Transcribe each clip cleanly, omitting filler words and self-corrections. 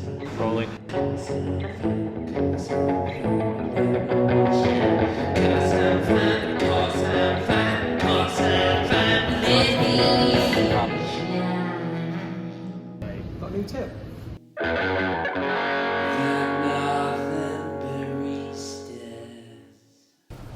Rolling. Got a new tip.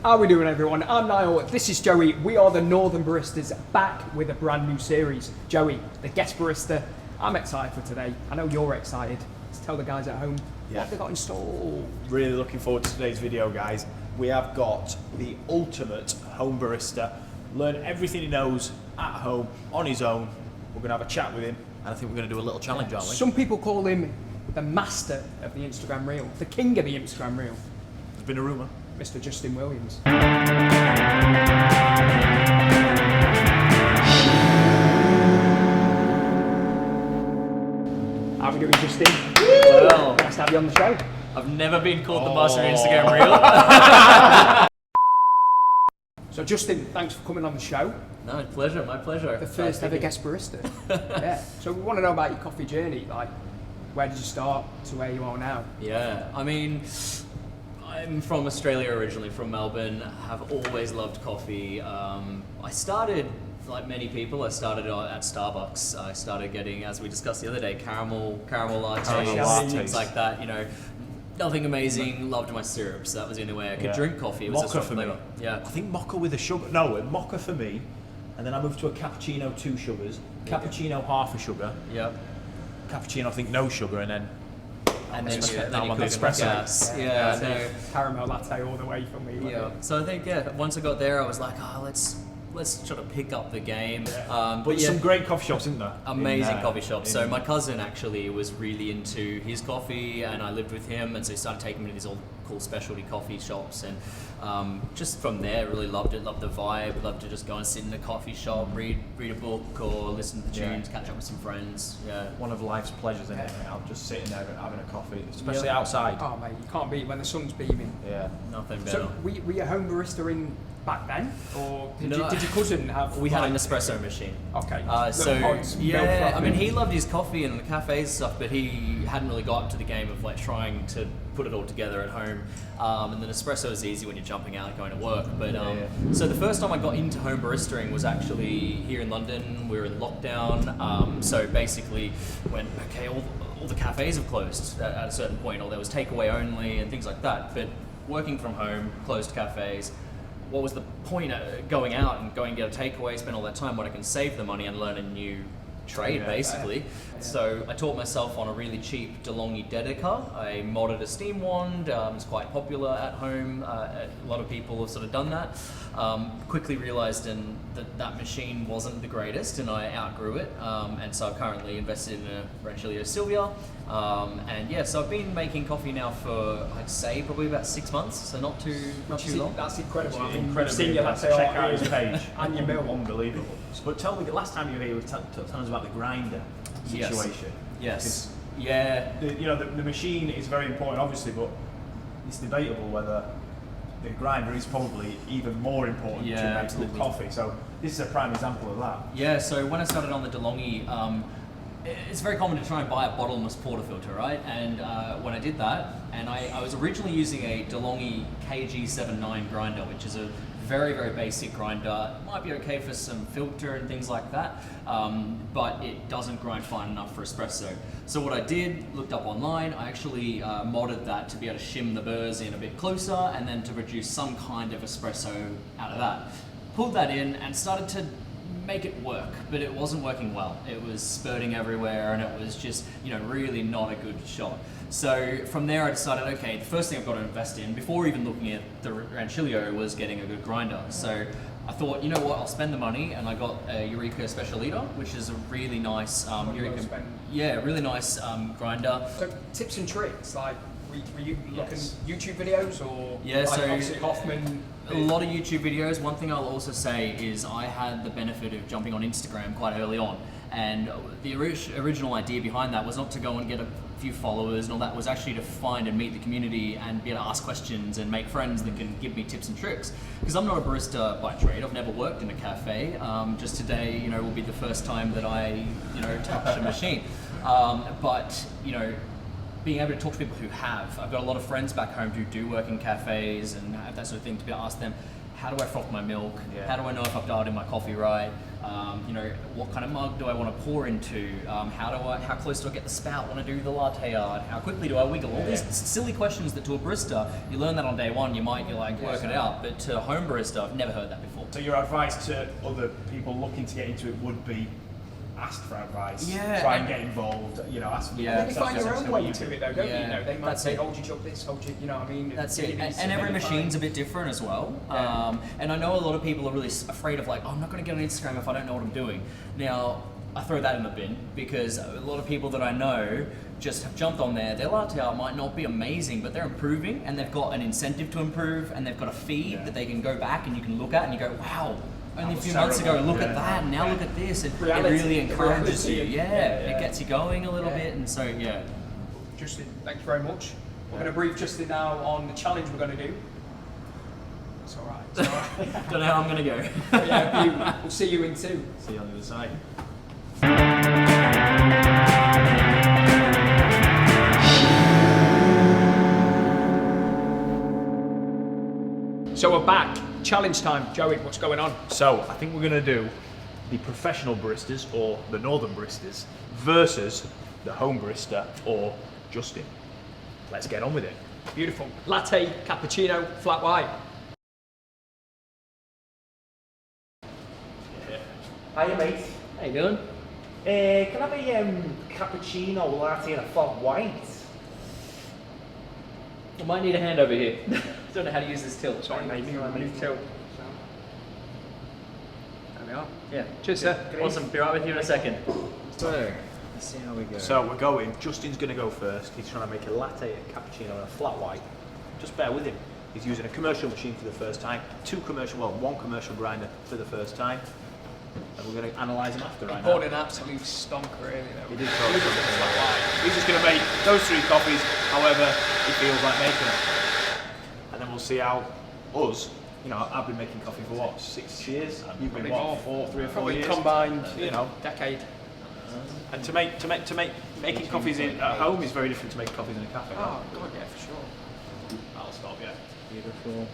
How are we doing, everyone? I'm Niall, this is Joey. We are the Northern Baristas, back with a brand new series. Joey, the Guest Barista. I'm excited for today. I know you're excited. Let's tell the guys at home what they got installed. Really looking forward to today's video, guys. We have got the ultimate home barista. Learn everything he knows at home, on his own. We're going to have a chat with him, and I think we're going to do a little challenge, aren't we? Some people call him the master of the Instagram reel, the king of the Instagram reel. There's been a rumour. Mr. Justin Williams. How are we doing, Justin? Well, Nice to have you on the show. I've never been called the master of Instagram reel. So Justin, thanks for coming on the show. No, pleasure, my pleasure. The first ever guest barista. Yeah. So we want to know about your coffee journey. Like, where did you start to where you are now? Yeah, I mean, I'm from Australia originally, from Melbourne. Have always loved coffee. I started, like many people, I started at Starbucks. I started getting, as we discussed the other day, caramel lattes, things like that. You know, nothing amazing. Loved my syrups. That was the only way I could drink coffee. It was Mocha a for me. flavor. Yeah. I think mocha with a sugar. No, a mocha for me. And then I moved to a cappuccino 2 sugars, cappuccino half a sugar, Yep. cappuccino I think no sugar, and then And then now I'm on the cook it espresso. gas. Yeah, no. Caramel latte all the way from me. Yeah. So I think once I got there, I was like, let's sort of pick up the game. But some great coffee shops, isn't there? Amazing coffee shops. So my cousin actually was really into his coffee, and I lived with him, and so he started taking me to these all cool specialty coffee shops, and just from there, really loved it. Loved the vibe. Loved to just go and sit in a coffee shop, read a book, or listen to the tunes, catch up with some friends. Yeah. One of life's pleasures, isn't it? I'm just sitting there having a coffee, especially outside. Oh mate, you can't beat when the sun's beaming. Yeah. Nothing better. So were you a home barista in back then, or did, No. did your cousin have? We had an espresso machine. Okay. So Little pods, milk yeah, frother. I mean, he loved his coffee and the cafes and stuff, but he hadn't really got up to the game of like trying to put it all together at home. And then espresso is easy when you're jumping out going to work. But so the first time I got into home baristaing was actually here in London. We were in lockdown, so basically went okay. All the cafes have closed at a certain point, or there was takeaway only and things like that. But working from home, closed cafes. What was the point of going out and going to get a takeaway, spend all that time when I can save the money and learn a new trade, basically? Yeah. So I taught myself on a really cheap DeLonghi Dedica. I modded a steam wand. It's quite popular at home. A lot of people have sort of done that. Quickly realized that machine wasn't the greatest, and I outgrew it. And so I've currently invested in a Originaly Sylvia. And yeah, so I've been making coffee now for, I'd say, probably about 6 months. So not too long. That's incredible. I mean, Incredible. you've seen your latte Check art out his page. and your milk. Unbelievable. But tell me, last time you were here, tell us about the grinder situation. Yes. Yeah. The machine is very important, obviously, but it's debatable whether the grinder is probably even more important to make absolutely. good coffee. So this is a prime example of that. Yeah, so when I started on the DeLonghi, it's very common to try and buy a bottomless portafilter, right? And when I did that, and I was originally using a DeLonghi KG79 grinder, which is a very, very basic grinder. It might be okay for some filter and things like that, but it doesn't grind fine enough for espresso. So what I did, looked up online, I actually modded that to be able to shim the burrs in a bit closer and then to produce some kind of espresso out of that. Pulled that in and started to make it work, but it wasn't working well. It was spurting everywhere, and it was just, really not a good shot. So from there I decided, okay, the first thing I've got to invest in, before even looking at the Rancilio, was getting a good grinder. So I thought, you know what, I'll spend the money, and I got a Eureka Specialita, which is a really nice really nice grinder. So tips and tricks, like were you looking YouTube videos or so obviously Hoffman? A lot of YouTube videos. One thing I'll also say is I had the benefit of jumping on Instagram quite early on, and the original idea behind that was not to go and get a few followers and all that, was actually to find and meet the community and be able to ask questions and make friends that can give me tips and tricks. Because I'm not a barista by trade. I've never worked in a cafe. Just today, will be the first time that I, touch a machine. But being able to talk to people who have. I've got a lot of friends back home who do work in cafes and have that sort of thing, to be able to ask them, how do I froth my milk? Yeah. How do I know if I've dialed in my coffee right? You know, what kind of mug do I want to pour into? How close do I get the spout when I do the latte art? How quickly do I wiggle? All these silly questions that to a barista, you learn that on day one, you might work it out, but to a home barista, I've never heard that before. So your advice to other people looking to get into it would be ask for advice, try and get involved, you know, ask for Then you find your own way to it though, don't you? You know, they might That's say, it. hold your job this, hold your, you know what I mean? That's it. And every machine's a bit different as well. And I know a lot of people are really afraid of like, oh, I'm not going to get on Instagram if I don't know what I'm doing. Now, I throw that in the bin because a lot of people that I know just have jumped on there. Their latte art might not be amazing, but they're improving and they've got an incentive to improve and they've got a feed that they can go back and you can look at and you go, wow, only a few months ago, look at that, and now look at this. And it really encourages you. It gets you going a little bit, and so, Justin, thank you very much. We're going to brief Justin now on the challenge we're going to do. It's all right. It's all right. Don't know how I'm going to go. We'll see you in 2. See you on the other side. So we're back. Challenge time. Joey, what's going on? So I think we're going to do the professional baristas or the northern baristas versus the home barista or Justin. Let's get on with it. Beautiful. Latte, cappuccino, flat white. Hiya mate. How you doing? Can I have a cappuccino, latte and a flat white? I might need a hand over here. Don't know how to use this tilt. Sorry, mate. Move tilt. There we are. Yeah. Cheers, sir. Awesome. Be right with you in a second. So, let's see how we go. So we're going, Justin's going to go first. He's trying to make a latte, a cappuccino and a flat white. Just bear with him. He's using a commercial machine for the first time, one commercial grinder for the first time. And we're going to analyse him after right now. Poured an absolute stonker, really, though. He did pour it. He's just going to make those 3 coffees however he feels like making them. And then we'll see how us, you know, I've been making coffee for what, 6 years? You've been what, 3 or 4 Probably years? combined, you know, decade. And to make making coffees at home is very different to making coffees in a cafe. Oh, God, yeah, for sure. I'll stop, yeah. Beautiful.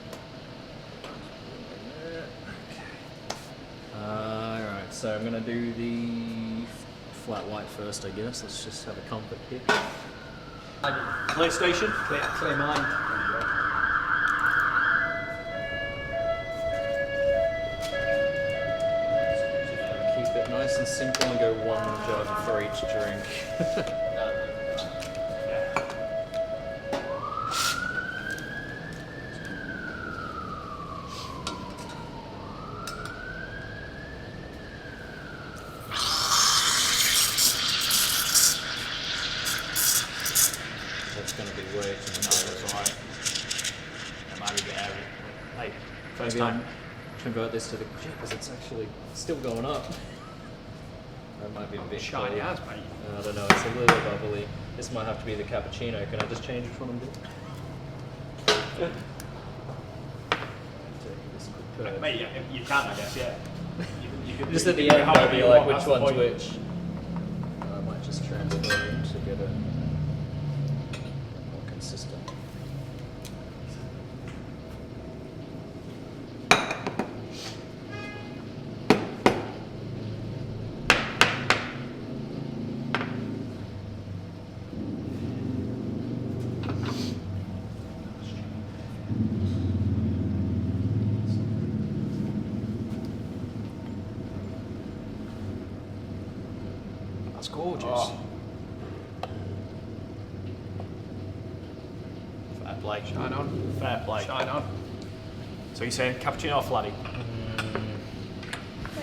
Alright, so I'm going to do the flat white first, I guess. Let's just have a comfort here. PlayStation? Clear mind. Keep it nice and simple and go 1 jug for each drink. That's going to be way too much. That's alright. That might be airy. Hey, first Maybe time. I'll convert this to the because it's actually still going up. That might be a bit Shiny cold. as, mate. I don't know, it's a little bubbly. This might have to be the cappuccino. Can I just change which one I'm doing? Mate, you can, I guess, yeah. You can Just do- at the you can end, do I'll however be you like, want, which that's the one's point. which. I might just transfer them to get it more consistent. That's gorgeous. Oh. Fair play. Shine on. Fair play. Shine on. So you're saying cappuccino or flatty?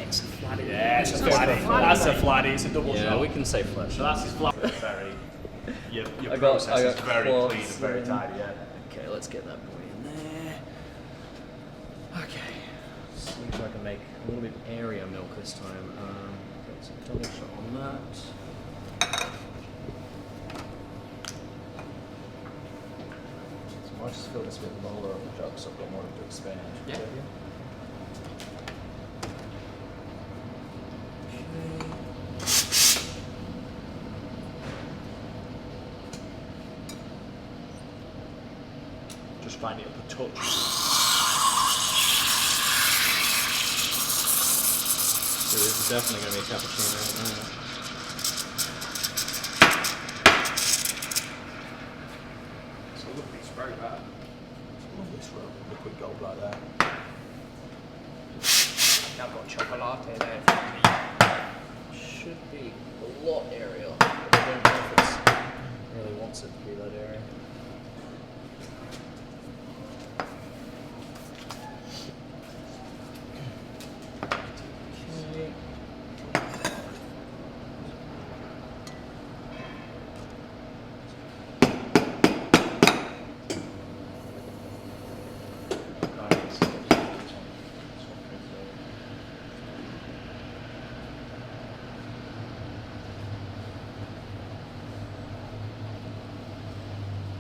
It's a flatty. Yeah, it's a That's flatty. a flatty, That's a mate. flatty. It's a double Yeah, shot. we can say flash. So that's his flat. Very. Your I got process is very cloths clean and very in. tidy. Yeah. Okay, let's get that boy in there. Okay, see if I can make a little bit airier milk this time. Got some double shot on that. So I might just fill this bit lower of the jug so I've got more room to expand. Yeah. Just find it up a touch. So this is definitely going to be a cappuccino. It's a lovely spray that. Lovely spray. Liquid gold right there. I've got chocolate latte there. Should be a lot airier. I don't know if it really wants it to be that area. Okay.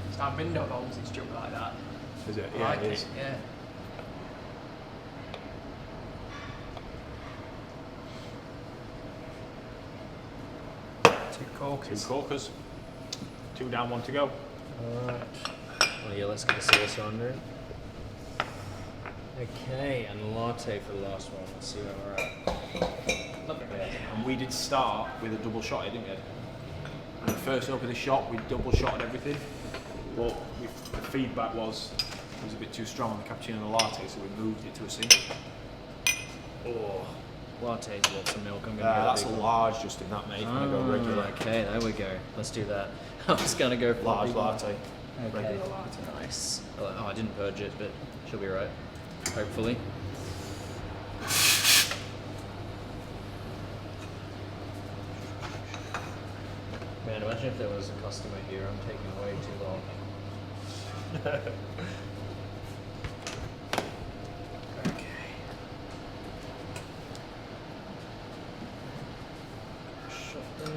It's our window holes, it's jump like that. Is it? I Yeah, like it is. yeah. Two corkers. Two corkers. 2 down, 1 to go. Alright. Well, yeah, let's get the sauce under it. Okay, and latte for the last one. Let's see where we're at. Lovely. And we did start with a double shot, didn't we? When we first opened the shop, we double shotted everything. But the feedback was it was a bit too strong on the cappuccino and the latte, so we moved it to a single. Oh, latte's lots of milk. I'm gonna get That's a big one. large, just in that, mate. If you want to go regular. Okay, there we go. Let's do that. I was gonna go for the Large big one. latte. Okay. Regular latte. Nice. Oh, I didn't purge it, but she'll be right. Hopefully. Man, imagine if there was a customer here. I'm taking way too long. Okay. Shut there.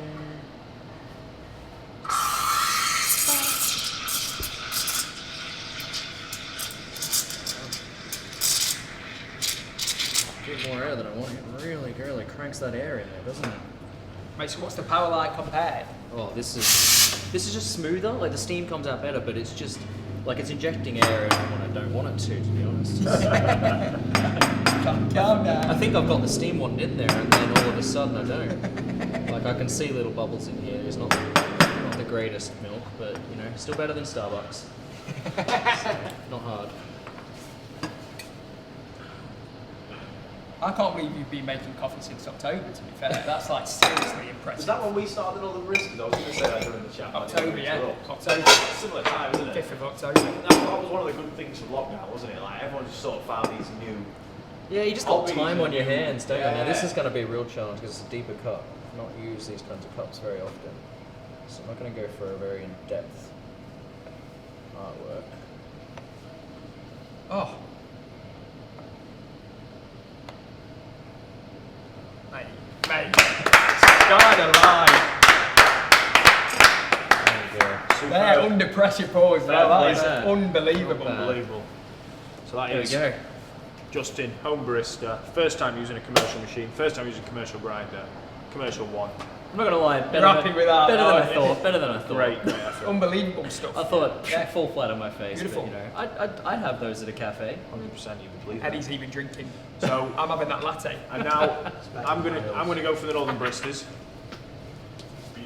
Get more air than I want. It really cranks that air in there, doesn't it? Mate, so what's the power like compared? Oh, this is just smoother. Like the steam comes out better, but it's just like it's injecting air in when I don't want it to be honest. Calm down. I think I've got the steam one in there, and then all of a sudden I don't. Like I can see little bubbles in here. It's not the greatest milk, but you know, still better than Starbucks. So, not hard. I can't believe you've been making coffee since October, to be fair. That's like seriously Was impressive. that when we started all the baristas? I was going to say that during the chat. October, yeah. October. Similar time, isn't it? 5th of October. That was one of the good things from lockdown, wasn't it? Like everyone just sort of found these new. Yeah, you just got Hobbies time on your and- hands, don't you? Now this Yeah. is going to be a real challenge because it's a deeper cup. I've not used these kinds of cups very often, so I'm not going to go for a very in-depth artwork. Oh. Mate. God alive. There we go. They're under pressure pours, though. That is Yeah. unbelievable. Not bad. Unbelievable. So that There we is go. Justin, home barista, first time using a commercial machine, first time using a commercial grinder, commercial one. I'm not going to lie, better, happy with that, better than I aren't you? thought. Better than I thought. Great effort. Unbelievable stuff. I thought Yeah. fall flat on my face, Beautiful. but you know, I'd have those at a cafe. 100% you would believe that. Eddie's even drinking. So I'm having that latte. and now I'm gonna go for the Northern Baristas.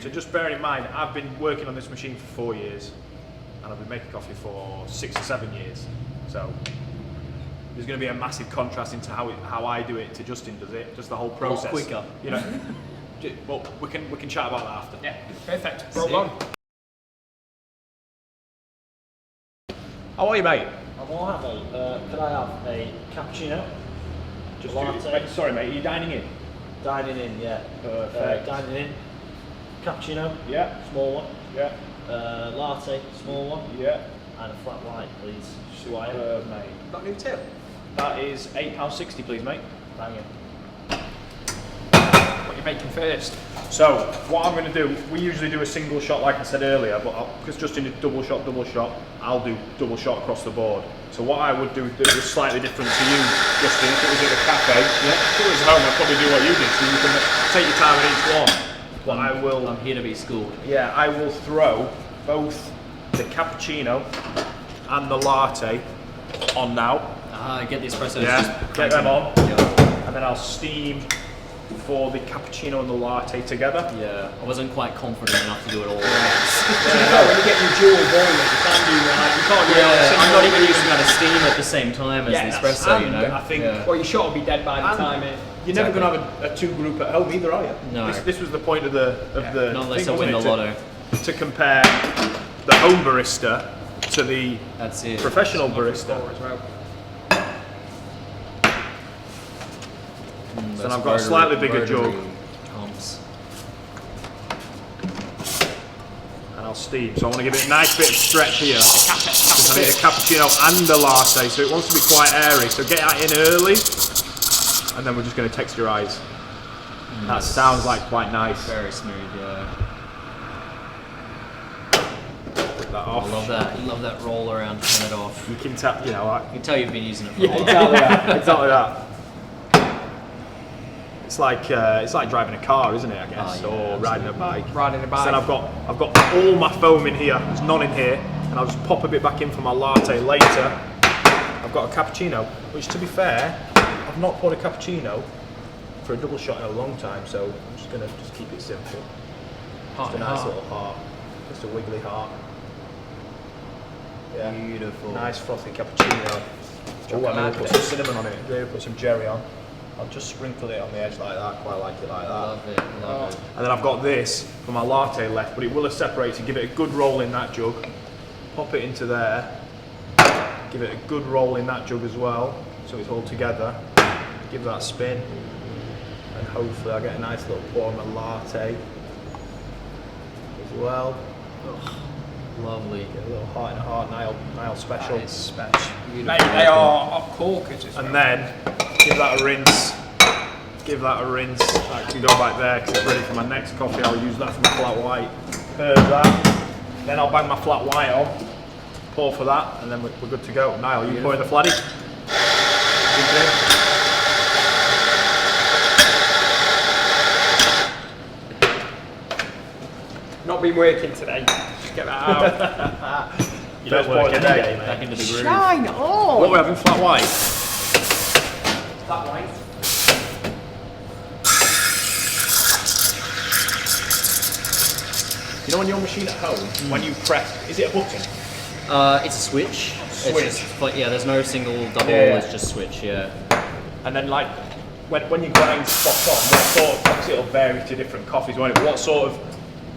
So just bearing in mind, I've been working on this machine for 4 years, and I've been making coffee for 6 or 7 years. So there's going to be a massive contrast into how I do it to Justin does it, just the whole process. quicker. You know. But we can chat about that after. Yeah, perfect. See. Roll on. How are you, mate? I'm all right, mate. Could I have a cappuccino? Just Latte. sorry, mate. Are you dining in? Dining in, yeah. Perfect. Dining in. Cappuccino, Yeah. small one. Yeah. Latte, small one. Yeah. And a flat white, please. Swire. Mate. Not new till. That is £8.60, please, mate. Bang it. What you're making first? So, what I'm going to do, we usually do a single shot like I said earlier, but because Justin did double shot, I'll do double shot across the board. So what I would do that was slightly different to you, Justin, if it was at a cafe, if it was home, I'd probably do what you did, so you can take your time on each one. But I'm here to be schooled. I will throw both the cappuccino and the latte on now. Get the espresso. Yeah, get them on. Yeah. And then I'll steam for the cappuccino and the latte together. Yeah, I wasn't quite confident enough to do it all. When you get your dual boiler, you can't do you can't do it. I'm not even using that to steam at the same time as Yeah, the espresso, you know. I think Well, your shot will be dead by the time it. you're never going to have a two group at home either, are you? No. This was the point of the Not unless thing, I win the wasn't it? lotto. To compare the home barista to the That's it. professional barista. As well. So I've got a slightly bigger jug. Pumps. And I'll steam. So I want to give it a nice bit of stretch here. Because I need a cappuccino and a latte, so it wants to be quite airy. So get that in early, and then we're just going to texturize. That sounds like quite nice. Very smooth, yeah. Put that off. I love that. You love that roll around, turn it off. You can tell, you know, You can tell you've been using it for a Yeah, while. exactly that. Exactly that. It's like driving a car, isn't it? I guess, Oh, yeah, or riding a bike. Riding a bike. So then I've got all my foam in here. There's none in here, and I'll just pop a bit back in for my latte later. I've got a cappuccino, which, to be fair, I've not poured a cappuccino for a double shot in a long time, so I'm just gonna keep it simple. Just a nice little heart, just a wiggly heart. Yeah, Beautiful. nice frothy cappuccino. Oh, I'm gonna put some cinnamon on it. Maybe put some jerry on. I'll just sprinkle it on the edge like that. Quite like it like that. Love it, love it. And then I've got this for my latte left, but it will have separated. Give it a good roll in that jug. Pop it into there. Give it a good roll in that jug as well, so it's all together. Give that a spin, and hopefully I'll get a nice little pour on my latte as well. Lovely. Get a little heart and a heart Nile special. It's special. Mate, they are corkers as well. And then give that a rinse. Give that a rinse. That can go back there because it's ready for my next coffee. I'll use that for my flat white. Heard that. Then I'll bang my flat white on. Pour for that, and then we're good to go. Niall, you pouring the flatty? Not been working today. Get that out. You don't work any day, mate. Back into the groove. Shine on! What we're having, flat white? That white. You know on your machine at home, when you press, is it a button? It's a switch. Switch. It's just, like, yeah, there's no single double, Yeah. it's just switch, yeah. And then like, when you grind spot on, what sort of, obviously it'll vary to different coffees, won't it? What sort of,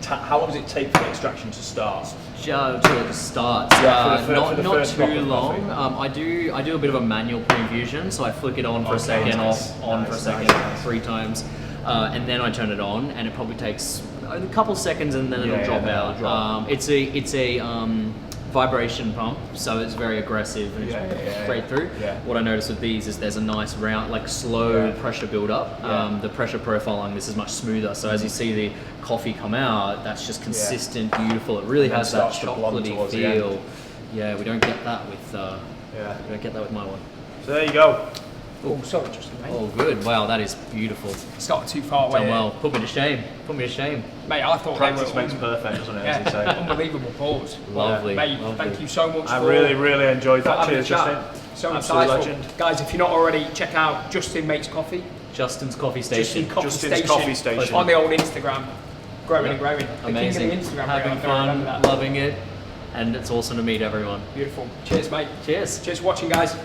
how long does it take for the extraction to start? Till it starts. Yeah, for the not first too drop of long. coffee. I do a bit of a manual pre-infusion, so I flick it on for a Okay, second, nice, off, on for a nice, second, nice. 3 times, and then I turn it on, and it probably takes a couple seconds, and then it'll Yeah, drop then it'll out. drop. It's a vibration pump, so it's very aggressive and it's straight through. Yeah. What I noticed with these is there's a nice round, like slow Yeah. pressure build up. Yeah. The pressure profile on this is much smoother, so as you see the coffee come out, that's just consistent, beautiful. It really And then has that starts to blonde chocolatey towards the end. feel. Yeah, we don't get that with Yeah. we don't get that with my one. So there you go. Oh, sorry, Justin, mate. Oh, good. Wow, that is beautiful. It's not too far away. Done well. Put me to shame. Put me to shame. Mate, I thought Practice they were makes perfect, doesn't it? As you yeah, say. unbelievable pause. Lovely. Mate, lovely. thank you so much I for really, really enjoyed for that. having Cheers, a chat. Justin. So Absolute insightful. legend. Guys, if you're not already, check out Justin Makes Coffee. Justin's Coffee Station. Justin's Coffee Station. On the old Instagram. Growing and growing. Amazing. The king of the Instagram. Having reel, I remember fun, that. loving it, and it's awesome to meet everyone. Beautiful. Cheers, mate. Cheers. Cheers for watching, guys.